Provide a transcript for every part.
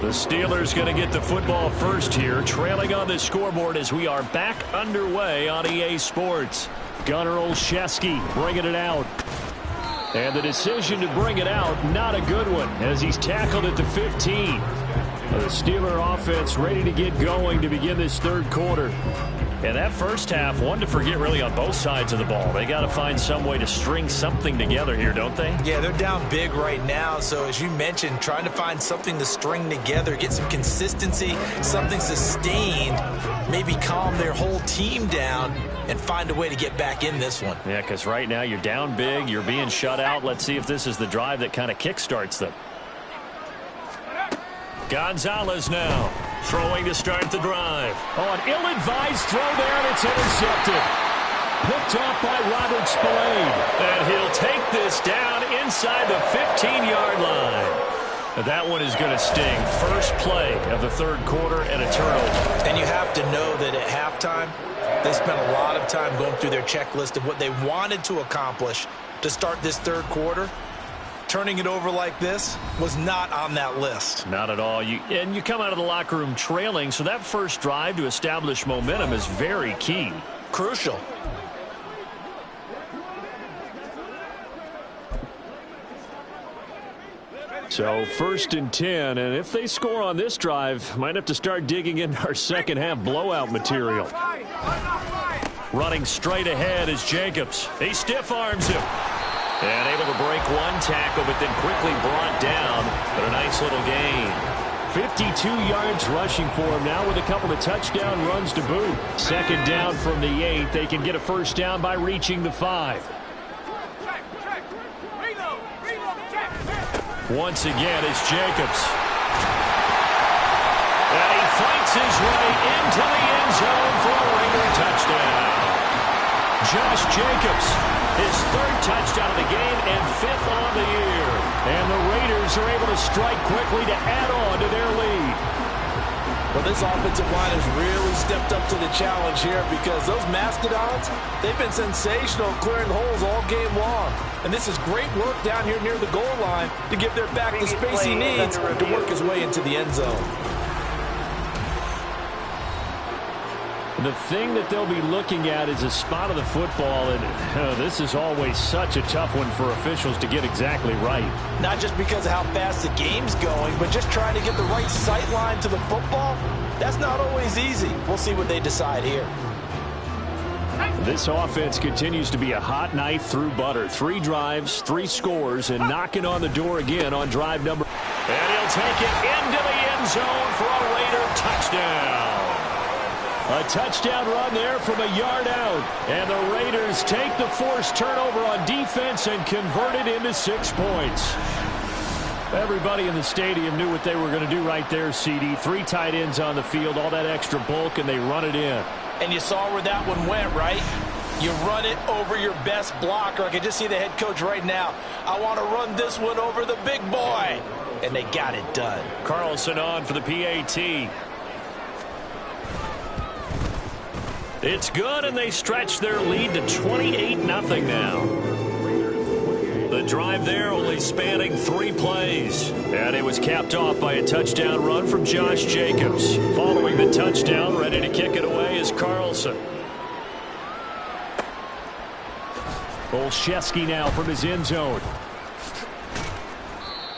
The Steelers going to get the football first here, trailing on the scoreboard as we are back underway on EA Sports. Gunnar Olszewski bringing it out. And the decision to bring it out, not a good one, as he's tackled at the 15. The Steeler offense ready to get going to begin this third quarter. And that first half, one to forget really on both sides of the ball. They got to find some way to string something together here, don't they? Yeah, they're down big right now. So as you mentioned, trying to find something to string together, get some consistency, something sustained, maybe calm their whole team down and find a way to get back in this one. Yeah, because right now you're down big, you're being shut out. Let's see if this is the drive that kind of kickstarts them. Gonzalez now throwing to start the drive. Oh, an ill-advised throw there, and it's intercepted. Picked off by Robert Spillane. And he'll take this down inside the 15-yard line. That one is going to sting. First play of the third quarter and a turnover. And you have to know that at halftime, they spent a lot of time going through their checklist of what they wanted to accomplish to start this third quarter. Turning it over like this was not on that list. Not at all. You come out of the locker room trailing, so that first drive to establish momentum is very key. Crucial. So first and 10, and if they score on this drive, might have to start digging into our second half blowout material. Running straight ahead is Jacobs. He stiff arms him. And able to break one tackle, but then quickly brought down. But a nice little gain. 52 yards rushing for him now with a couple of touchdown runs to boot. Second down from the 8. They can get a first down by reaching the 5. Once again, it's Jacobs. And he fights his way into the end zone for a Raider touchdown. Josh Jacobs, his third touchdown of the game and 5th on the year. And the Raiders are able to strike quickly to add on to their lead. Well, this offensive line has really stepped up to the challenge here because those Mastodons, they've been sensational clearing holes all game long. And this is great work down here near the goal line to give their back the space he needs to work his way into the end zone. The thing that they'll be looking at is a spot of the football, and this is always such a tough one for officials to get exactly right. Not just because of how fast the game's going, but just trying to get the right sight line to the football. That's not always easy. We'll see what they decide here. This offense continues to be a hot knife through butter. 3 drives, 3 scores, and knocking on the door again on drive number. And he'll take it into the end zone for a Raider touchdown. A touchdown run there from a yard out. And the Raiders take the forced turnover on defense and convert it into 6 points. Everybody in the stadium knew what they were going to do right there, CD. 3 tight ends on the field, all that extra bulk, and they run it in. And you saw where that one went, right? You run it over your best blocker. I can just see the head coach right now. I want to run this one over the big boy. And they got it done. Carlson on for the PAT. It's good, and they stretch their lead to 28-0 now. The drive there only spanning 3 plays. And it was capped off by a touchdown run from Josh Jacobs. Following the touchdown, ready to kick it away is Carlson. Olszewski now from his end zone.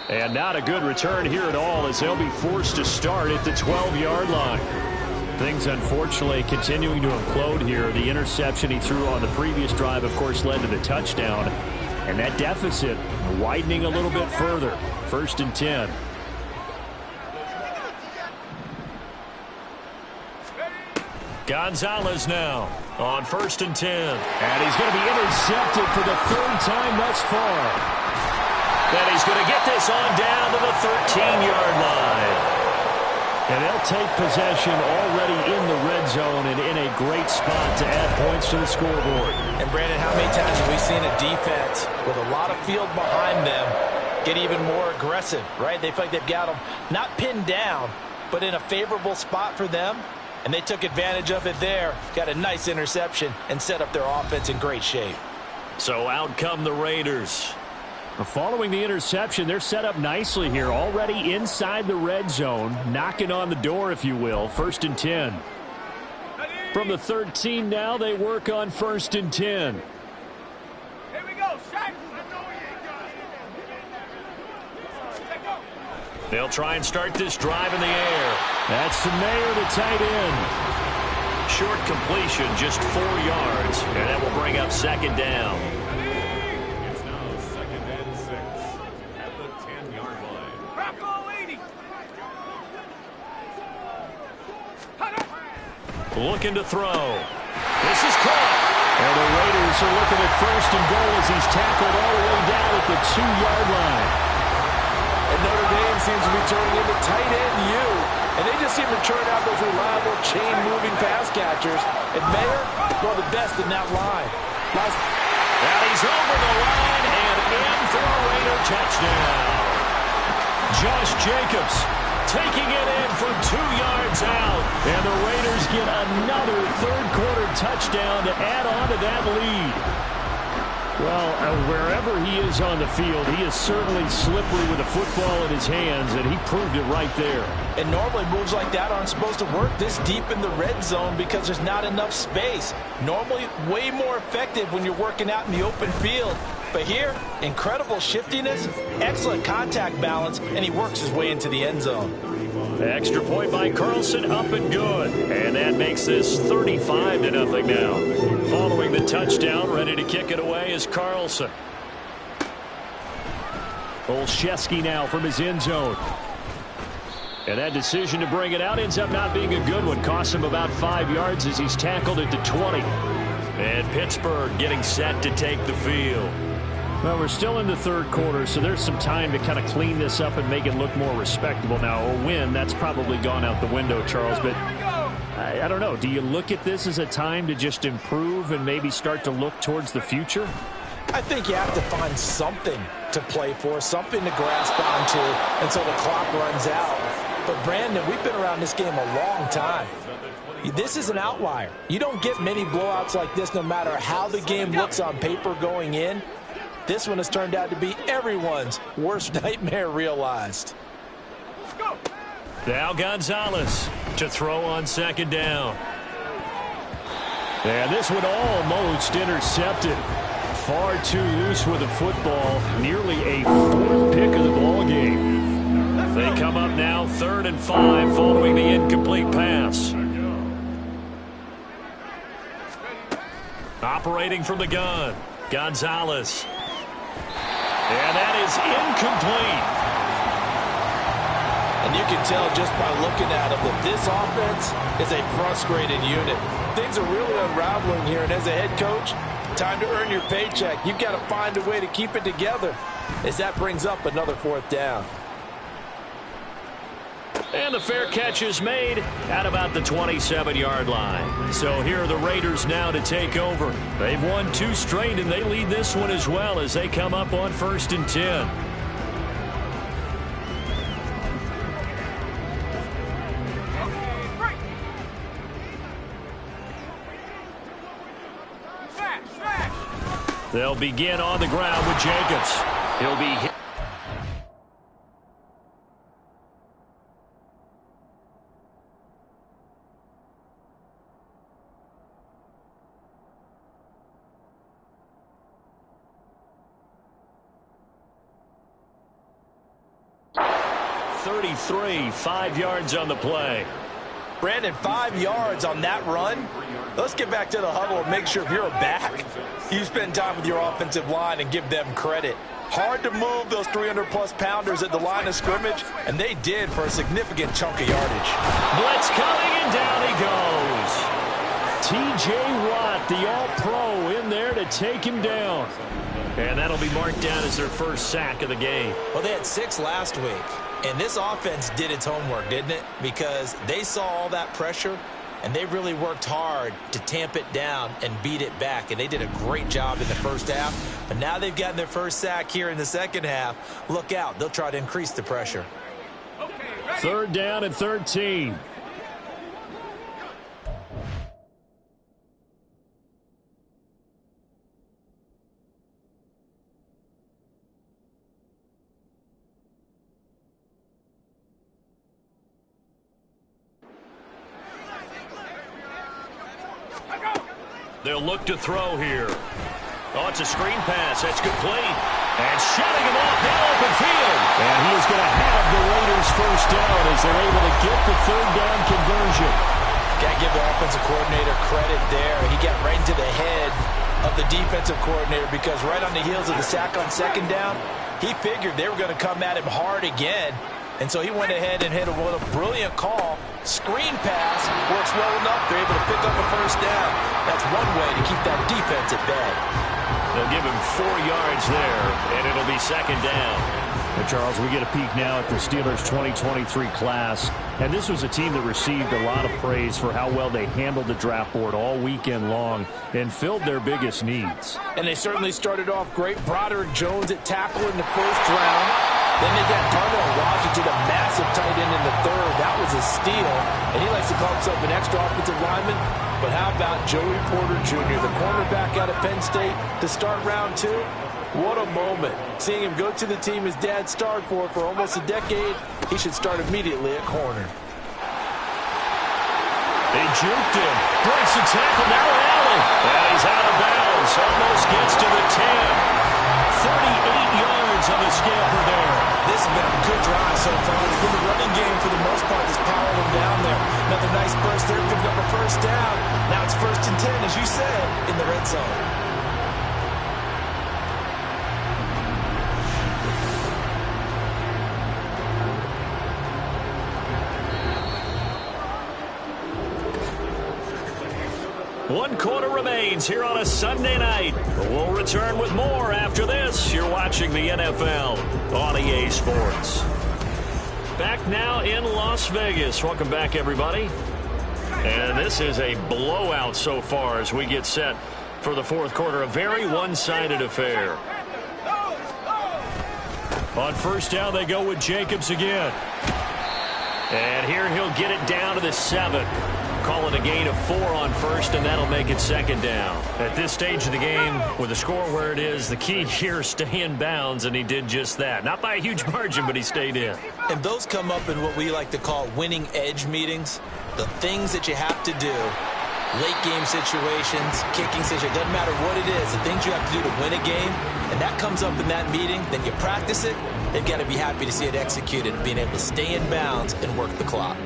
And not a good return here at all as they'll be forced to start at the 12-yard line. Things, unfortunately, continuing to implode here. The interception he threw on the previous drive, of course, led to the touchdown. And that deficit widening a little bit further. First and 10. Gonzalez now on first and 10. And he's going to be intercepted for the 3rd time thus far. Then he's going to get this on down to the 13-yard line. And they'll take possession already in the red zone and in a great spot to add points to the scoreboard. And, Brandon, how many times have we seen a defense with a lot of field behind them get even more aggressive, right? They feel like they've got them not pinned down, but in a favorable spot for them. And they took advantage of it there, got a nice interception, and set up their offense in great shape. So out come the Raiders. Following the interception, they're set up nicely here, already inside the red zone, knocking on the door, if you will. 1st and 10. From the 13 now, they work on 1st and 10. Here we go, Shaq. They'll try and start this drive in the air. That's the Mayer, the tight end. Short completion, just 4 yards, and that will bring up 2nd down. It's now 2nd and 6 at the 10-yard line. Crack all 80. Looking to throw. This is caught. And the Raiders are looking at 1st and goal as he's tackled all the way down at the 2-yard line. And Notre Dame seems to be turning into tight end U. And they just seem to churn out those reliable chain-moving pass catchers. And Mayer, one of the best in that line. And he's over the line and in for a Raider touchdown. Josh Jacobs taking it in from 2 yards out. And the Raiders get another third-quarter touchdown to add on to that lead. Well, wherever he is on the field, he is certainly slippery with a football in his hands, and he proved it right there. And normally moves like that aren't supposed to work this deep in the red zone because there's not enough space. Normally way more effective when you're working out in the open field. But here, incredible shiftiness, excellent contact balance, and he works his way into the end zone. Extra point by Carlson, up and good. And that makes this 35-0 now. Following the touchdown, ready to kick it away is Carlson. Olszewski now from his end zone. And that decision to bring it out ends up not being a good one. Costs him about 5 yards as he's tackled at the 20. And Pittsburgh getting set to take the field. Well, we're still in the third quarter, so there's some time to kind of clean this up and make it look more respectable. Now, a win, that's probably gone out the window, Charles, but I don't know. Do you look at this as a time to just improve and maybe start to look towards the future? I think you have to find something to play for, something to grasp onto until the clock runs out. But, Brandon, we've been around this game a long time. This is an outlier. You don't get many blowouts like this no matter how the game looks on paper going in. This one has turned out to be everyone's worst nightmare realized. Now Gonzalez to throw on 2nd down. And this one almost intercepted. Far too loose with the football. Nearly a 4th pick of the ball game. They come up now 3rd and 5 following the incomplete pass. Operating from the gun, Gonzalez. And that is incomplete. And you can tell just by looking at them that this offense is a frustrated unit. Things are really unraveling here, and as a head coach, time to earn your paycheck. You've got to find a way to keep it together as that brings up another 4th down. And the fair catch is made at about the 27-yard line. So here are the Raiders now to take over. They've won 2 straight, and they lead this one as well as they come up on 1st and 10. They'll begin on the ground with Jacobs. He'll be hit. .33, 5 yards on the play. Brandon, 5 yards on that run. Let's get back to the huddle and make sure if you're a back, you spend time with your offensive line and give them credit. Hard to move those 300-plus pounders at the line of scrimmage, and they did for a significant chunk of yardage. Blitz coming, and down he goes. T.J. Watt, the all-pro, in there to take him down. And that'll be marked down as their first sack of the game. Well, they had 6 last week. And this offense did its homework, didn't it? Because they saw all that pressure, and they really worked hard to tamp it down and beat it back. And they did a great job in the first half. But now they've gotten their first sack here in the second half. Look out. They'll try to increase the pressure. 3rd down and 13. They'll look to throw here. Oh, it's a screen pass. That's complete. And shutting him off down open field. And he is going to have the Raiders first down as they're able to get the third down conversion. Got to give the offensive coordinator credit there. He got right into the head of the defensive coordinator because right on the heels of the sack on second down, he figured they were going to come at him hard again. And so he went ahead and hit what a brilliant call. Screen pass works well enough. They're able to pick up a first down. That's one way to keep that defense at bay. They'll give him 4 yards there, and it'll be second down. And Charles, we get a peek now at the Steelers' 2023 class. And this was a team that received a lot of praise for how well they handled the draft board all weekend long and filled their biggest needs. And they certainly started off great. Broderick Jones at tackle in the first round. Then they got Darnell Washington, a massive tight end in the third. That was a steal. And he likes to call himself an extra offensive lineman. But how about Joey Porter Jr., the cornerback out of Penn State, to start round 2? What a moment. Seeing him go to the team his dad starred for almost a decade, he should start immediately at corner. They juked him. Breaks the tackle. Now Allen. And he's out of bounds. Almost gets to the 10. 38 yards on the scamper there. This has been a good drive so far. It's been the running game for the most part that's powering them down there. Another nice burst there, picking up a first down. Now it's 1st and 10, as you said, in the red zone. One quarter remains here on a Sunday night. We'll return with more after this. You're watching the NFL on EA Sports. Back now in Las Vegas. Welcome back, everybody. And this is a blowout so far as we get set for the fourth quarter. A very one-sided affair. On first down, they go with Jacobs again. And here he'll get it down to the 7. Call it a gain of 4 on first, and that'll make it second down. At this stage of the game, with the score where it is, the key here is stay in bounds, and he did just that. Not by a huge margin, but he stayed in. And those come up in what we like to call winning edge meetings. The things that you have to do, late game situations, kicking situations, doesn't matter what it is, the things you have to do to win a game, and that comes up in that meeting, then you practice it, they've got to be happy to see it executed and being able to stay in bounds and work the clock.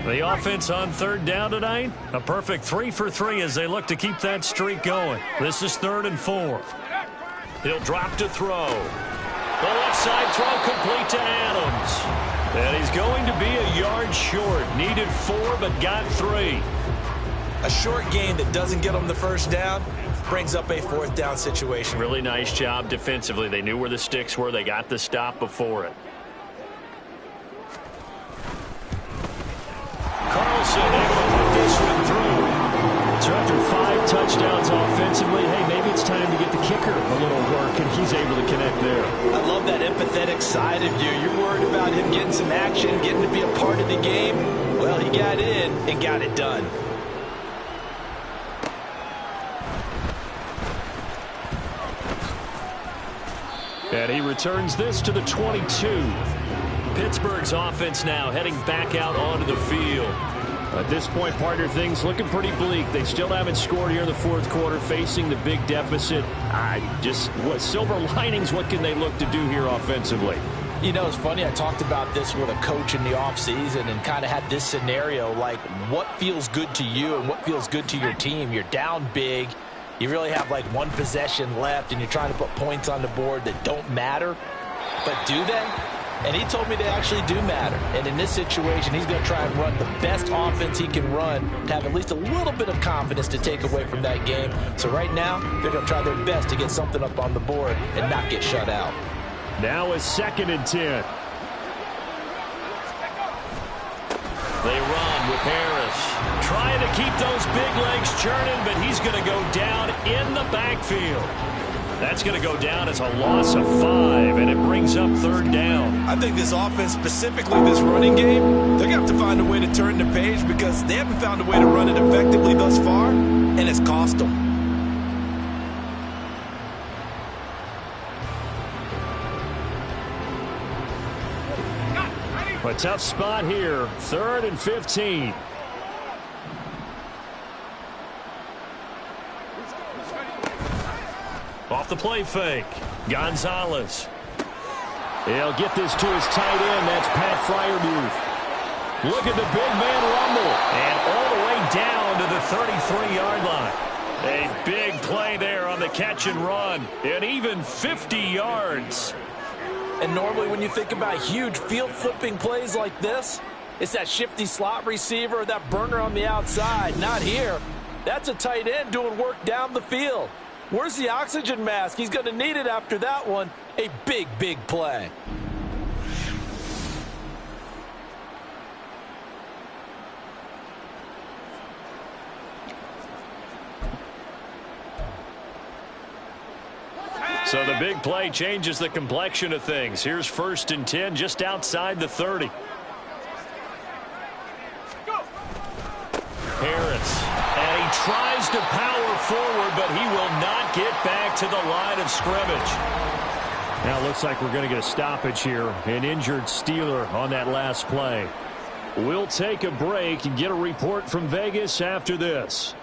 The offense on third down tonight, a perfect 3 for 3 as they look to keep that streak going. This is 3rd and 4. He'll drop to throw. The left side throw complete to Adams. And he's going to be a yard short. Needed 4 but got 3. A short gain that doesn't get them the first down brings up a 4th down situation. Really nice job defensively. They knew where the sticks were. They got the stop before it. Carlson able to put this one through. So after 5 touchdowns offensively, hey, maybe it's time to get the kicker a little work, and he's able to connect there. I love that empathetic side of you. You're worried about him getting some action, getting to be a part of the game. Well, he got in and got it done. And he returns this to the 22. Pittsburgh's offense now heading back out onto the field. At this point, partner, things looking pretty bleak. They still haven't scored here in the fourth quarter, facing the big deficit. What silver linings, what can they look to do here offensively? You know, it's funny. I talked about this with a coach in the offseason and kind of had this scenario, like what feels good to you and what feels good to your team. You're down big. You really have like 1 possession left, and you're trying to put points on the board that don't matter. But do they? And he told me they actually do matter. And in this situation, he's going to try and run the best offense he can run to have at least a little bit of confidence to take away from that game. So right now, they're going to try their best to get something up on the board and not get shut out. Now is 2nd and 10. They run with Harris. Trying to keep those big legs churning, but he's going to go down in the backfield. That's going to go down as a loss of 5, and it brings up 3rd down. I think this offense, specifically this running game, they're going to have to find a way to turn the page because they haven't found a way to run it effectively thus far, and it's cost them. A tough spot here, 3rd and 15. off the play fake. Gonzalez. He'll get this to his tight end. That's Pat Freiermuth. Look at the big man rumble. And all the way down to the 33-yard line. A big play there on the catch and run. And even 50 yards. And normally when you think about huge field-flipping plays like this, it's that shifty slot receiver, that burner on the outside. Not here. That's a tight end doing work down the field. Where's the oxygen mask? He's going to need it after that one. A big, big play. So the big play changes the complexion of things. Here's 1st and 10 just outside the 30. Harris. And he tries to power forward, but he will not get back to the line of scrimmage. Now it looks like we're going to get a stoppage here. An injured Steeler on that last play. We'll take a break and get a report from Vegas after this.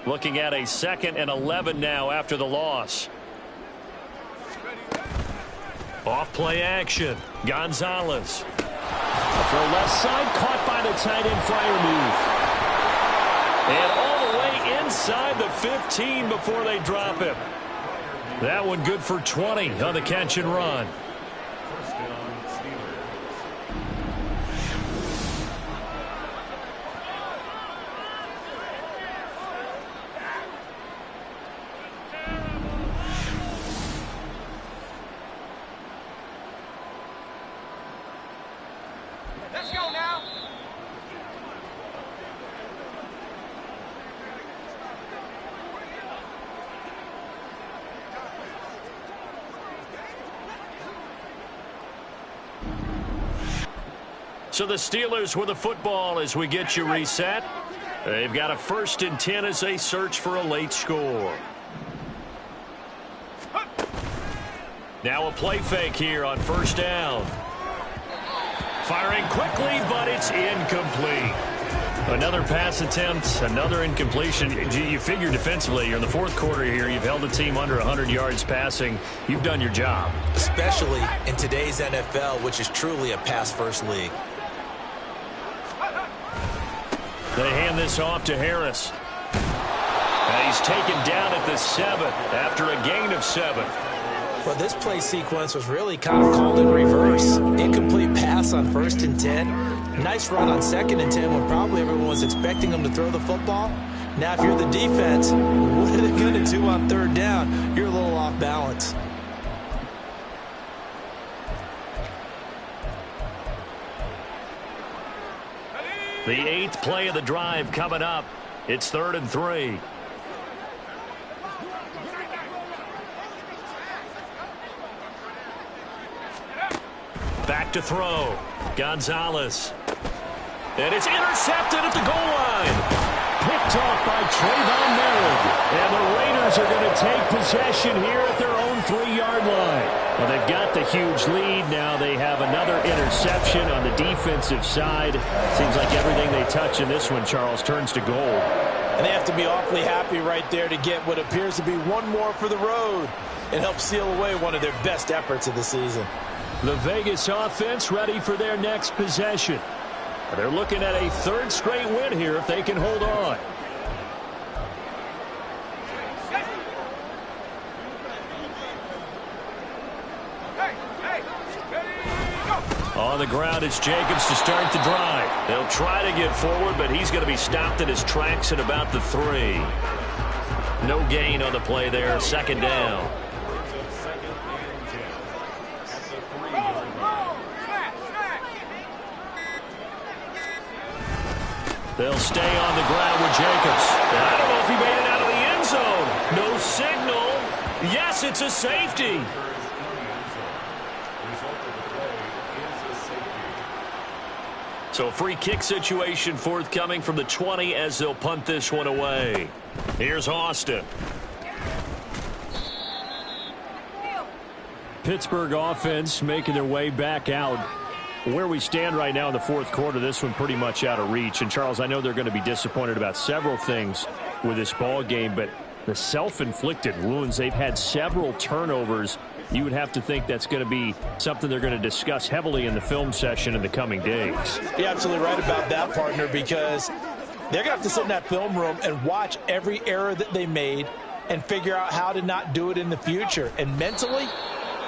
Looking at a 2nd and 11 now after the loss. Off play action. Gonzalez. For left side, caught by the tight end Freiermuth. And all the way inside the 15 before they drop him. That one good for 20 on the catch and run. Let's go now. So the Steelers with the football as we get you reset. They've got a 1st and 10 as they search for a late score. Now a play fake here on 1st down. Firing quickly, but it's incomplete. Another pass attempt, another incompletion. You figure defensively, you're in the 4th quarter here. You've held the team under 100 yards passing. You've done your job. Especially in today's NFL, which is truly a pass-first league. They hand this off to Harris. And he's taken down at the 7 after a gain of 7. Well, this play sequence was really kind of called in reverse. Incomplete pass on 1st and 10. Nice run on 2nd and 10 when probably everyone was expecting them to throw the football. Now, if you're the defense, what are they going to do on 3rd down? You're a little off balance. The 8th play of the drive coming up. It's 3rd and 3. Back to throw. Gonzalez. And it's intercepted at the goal line. Picked off by Trayvon Merritt. And the Raiders are going to take possession here at their own 3-yard line. Well, they've got the huge lead. Now they have another interception on the defensive side. Seems like everything they touch in this one, Charles, turns to gold. And they have to be awfully happy right there to get what appears to be one more for the road and help seal away one of their best efforts of the season. The Vegas offense ready for their next possession. They're looking at a 3rd straight win here if they can hold on. On the ground, it's Jacobs to start the drive. They'll try to get forward, but he's going to be stopped in his tracks at about the 3. No gain on the play there, 2nd down. They'll stay on the ground with Jacobs. I don't know if he made it out of the end zone. No signal. Yes, it's a safety. So a free kick situation forthcoming from the 20 as they'll punt this one away. Here's Austin. Pittsburgh offense making their way back out. Where we stand right now in the fourth quarter, this one pretty much out of reach. And, Charles, I know they're going to be disappointed about several things with this ball game, but the self-inflicted wounds, they've had several turnovers. You would have to think that's going to be something they're going to discuss heavily in the film session in the coming days. You're absolutely right about that, partner, because they're going to have to sit in that film room and watch every error that they made and figure out how to not do it in the future. And mentally,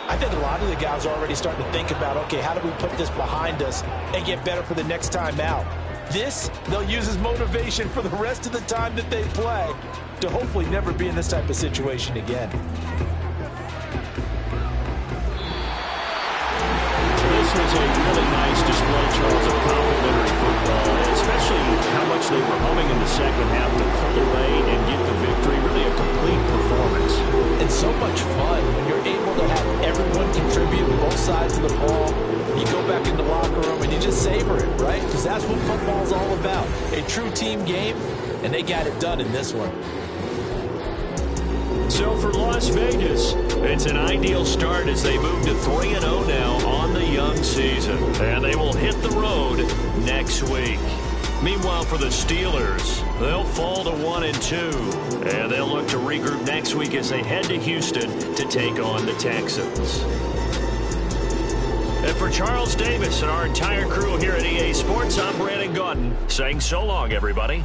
I think a lot of the guys are already starting to think about, okay, how do we put this behind us and get better for the next time out? This, they'll use as motivation for the rest of the time that they play to hopefully never be in this type of situation again. This was a really nice display, Charles, of complimentary football, especially how much they were humming in the second half to pull away and get the victory. Really a complete performance. It's so much fun when you're able to have everyone contribute both sides of the ball. You go back in the locker room and you just savor it, right? Because that's what football's all about. A true team game, and they got it done in this one. So for Las Vegas, it's an ideal start as they move to 3-0 now on the young season. And they will hit the road next week. Meanwhile, for the Steelers, they'll fall to 1-2. And they'll look to regroup next week as they head to Houston to take on the Texans. And for Charles Davis and our entire crew here at EA Sports, I'm Brandon Gaudin saying so long, everybody.